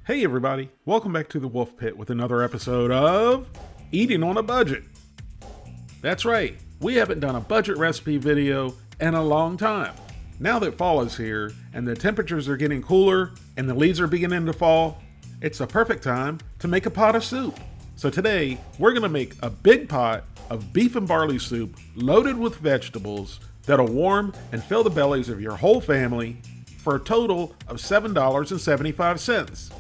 Hey everybody, welcome back to the Wolf Pit with another episode of Eating on a Budget. That's right, we haven't done a budget recipe video in a long time. Now that fall is here and the temperatures are getting cooler and the leaves are beginning to fall, it's the perfect time to make a pot of soup. So today, we're going to make a big pot of beef and barley soup loaded with vegetables that'll warm and fill the bellies of your whole family for a total of $7.75.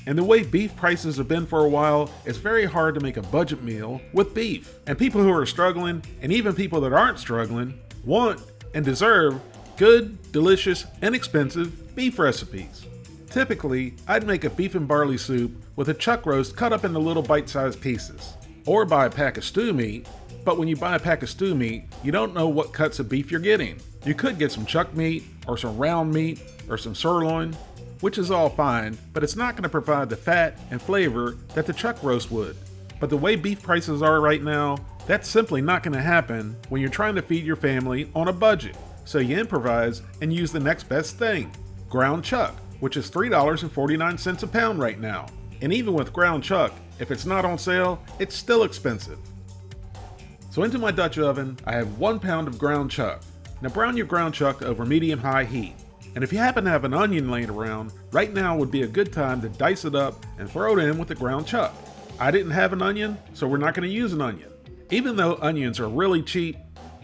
And the way beef prices have been for a while, it's very hard to make a budget meal with beef. And people who are struggling, and even people that aren't struggling, want and deserve good, delicious, inexpensive beef recipes. Typically, I'd make a beef and barley soup with a chuck roast cut up into little bite-sized pieces. Or buy a pack of stew meat, but when you buy a pack of stew meat, you don't know what cuts of beef you're getting. You could get some chuck meat, or some round meat, or some sirloin, which is all fine, but it's not going to provide the fat and flavor that the chuck roast would. But the way beef prices are right now, that's simply not going to happen when you're trying to feed your family on a budget. So you improvise and use the next best thing, ground chuck, which is $3.49 a pound right now. And even with ground chuck, if it's not on sale, it's still expensive. So into my Dutch oven, I have 1 pound of ground chuck. Now brown your ground chuck over medium-high heat. And if you happen to have an onion laying around, right now would be a good time to dice it up and throw it in with the ground chuck. I didn't have an onion, so we're not going to use an onion. Even though onions are really cheap,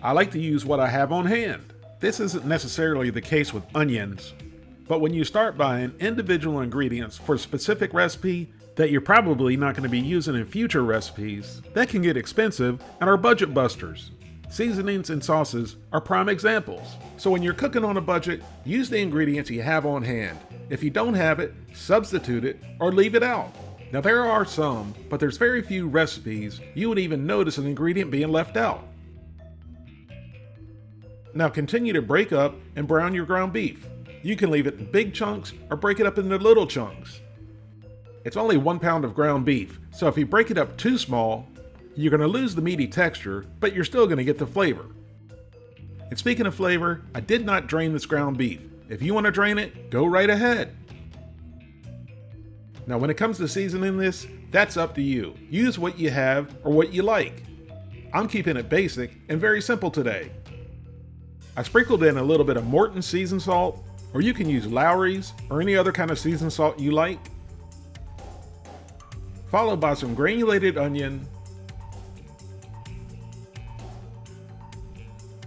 I like to use what I have on hand. This isn't necessarily the case with onions, but when you start buying individual ingredients for a specific recipe that you're probably not going to be using in future recipes, that can get expensive and are budget busters. Seasonings and sauces are prime examples. So when you're cooking on a budget, use the ingredients you have on hand. If you don't have it, substitute it or leave it out. Now there are some, but there's very few recipes you would even notice an ingredient being left out. Now continue to break up and brown your ground beef. You can leave it in big chunks or break it up into little chunks. It's only 1 pound of ground beef, so if you break it up too small, you're going to lose the meaty texture, but you're still going to get the flavor. And speaking of flavor, I did not drain this ground beef. If you want to drain it, go right ahead. Now when it comes to seasoning this, that's up to you. Use what you have or what you like. I'm keeping it basic and very simple today. I sprinkled in a little bit of Morton seasoned salt, or you can use Lawry's or any other kind of seasoned salt you like, followed by some granulated onion,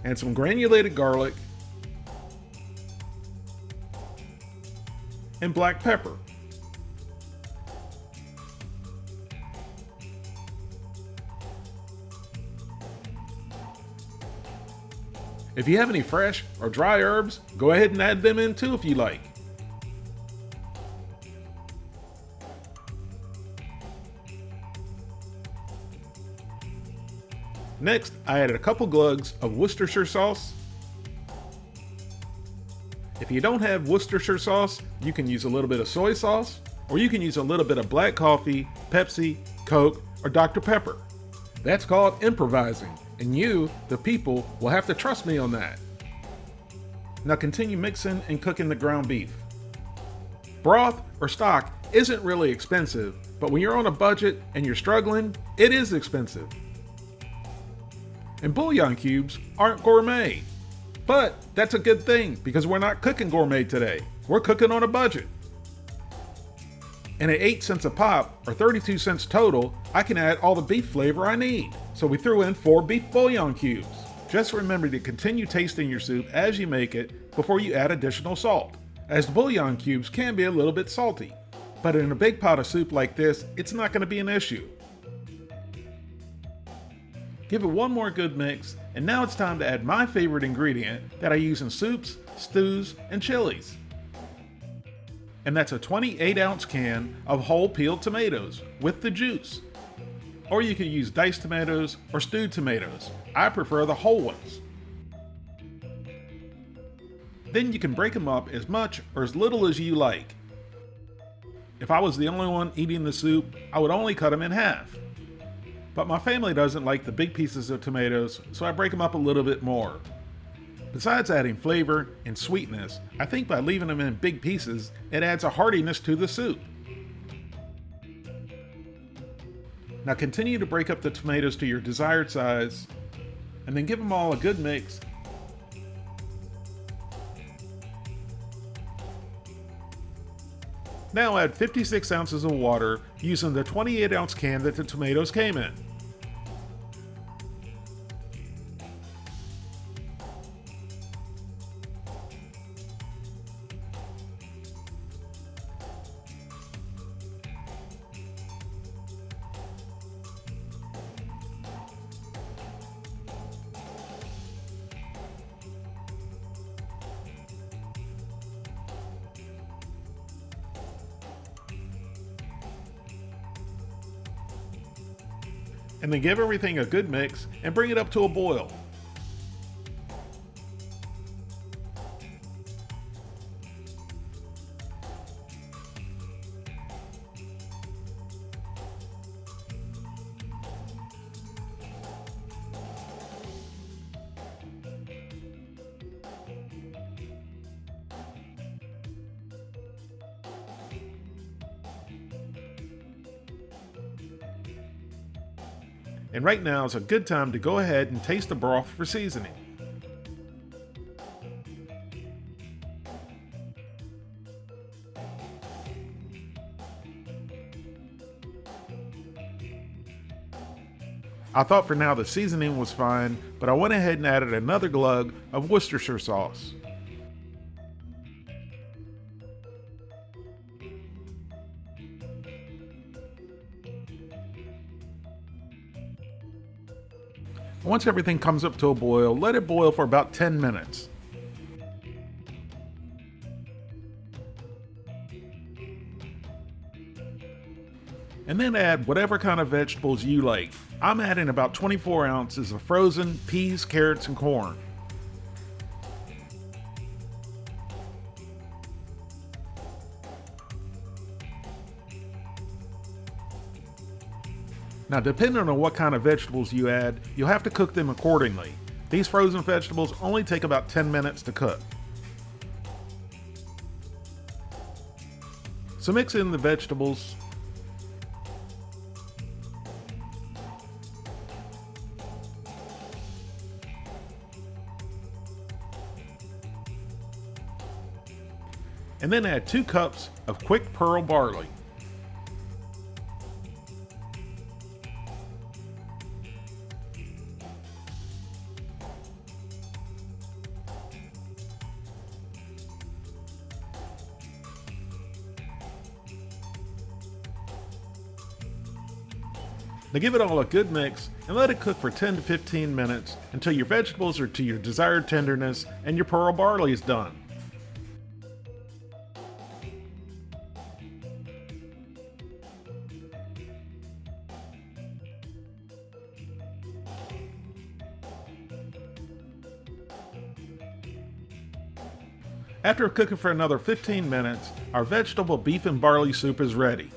and some granulated garlic, and black pepper. If you have any fresh or dry herbs, go ahead and add them in too if you like. Next, I added a couple glugs of Worcestershire sauce. If you don't have Worcestershire sauce, you can use a little bit of soy sauce, or you can use a little bit of black coffee, Pepsi, Coke, or Dr. Pepper. That's called improvising, and you, the people, will have to trust me on that. Now continue mixing and cooking the ground beef. Broth or stock isn't really expensive, but when you're on a budget and you're struggling, it is expensive. And bouillon cubes aren't gourmet. But that's a good thing because we're not cooking gourmet today. We're cooking on a budget. And at 8 cents a pop, or 32 cents total, I can add all the beef flavor I need. So we threw in 4 beef bouillon cubes. Just remember to continue tasting your soup as you make it before you add additional salt, as the bouillon cubes can be a little bit salty. But in a big pot of soup like this, it's not going to be an issue. Give it one more good mix, and now it's time to add my favorite ingredient that I use in soups, stews, and chilies. And that's a 28-ounce can of whole peeled tomatoes with the juice. Or you can use diced tomatoes or stewed tomatoes. I prefer the whole ones. Then you can break them up as much or as little as you like. If I was the only one eating the soup, I would only cut them in half. But my family doesn't like the big pieces of tomatoes, so I break them up a little bit more. Besides adding flavor and sweetness, I think by leaving them in big pieces, it adds a heartiness to the soup. Now continue to break up the tomatoes to your desired size, and then give them all a good mix. Now add 56 ounces of water using the 28-ounce can that the tomatoes came in. And then give everything a good mix and bring it up to a boil. And right now is a good time to go ahead and taste the broth for seasoning. I thought for now the seasoning was fine, but I went ahead and added another glug of Worcestershire sauce. Once everything comes up to a boil, let it boil for about 10 minutes. And then add whatever kind of vegetables you like. I'm adding about 24 ounces of frozen peas, carrots, and corn. Now, depending on what kind of vegetables you add, you'll have to cook them accordingly. These frozen vegetables only take about 10 minutes to cook. So mix in the vegetables. And then add 2 cups of quick pearl barley. Now give it all a good mix and let it cook for 10 to 15 minutes until your vegetables are to your desired tenderness and your pearl barley is done. After cooking for another 15 minutes, our vegetable beef and barley soup is ready.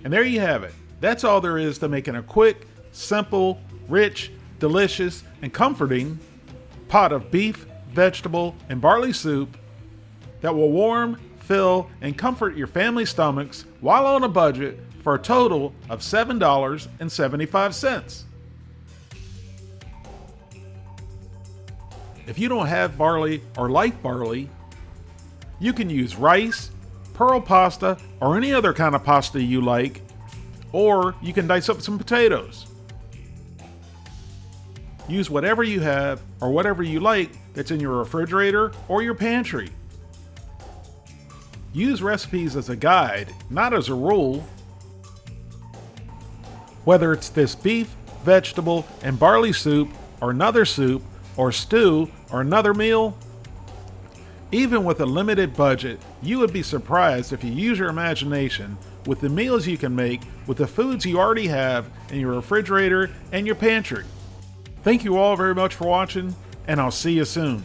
And there you have it. That's all there is to making a quick, simple, rich, delicious, and comforting pot of beef, vegetable, and barley soup that will warm, fill, and comfort your family stomachs while on a budget for a total of $7.75. If you don't have barley or like barley, you can use rice, pearl pasta, or any other kind of pasta you like, or you can dice up some potatoes. Use whatever you have or whatever you like that's in your refrigerator or your pantry. Use recipes as a guide, not as a rule. Whether it's this beef, vegetable, and barley soup, or another soup, or stew, or another meal, even with a limited budget, you would be surprised if you use your imagination with the meals you can make with the foods you already have in your refrigerator and your pantry. Thank you all very much for watching, and I'll see you soon.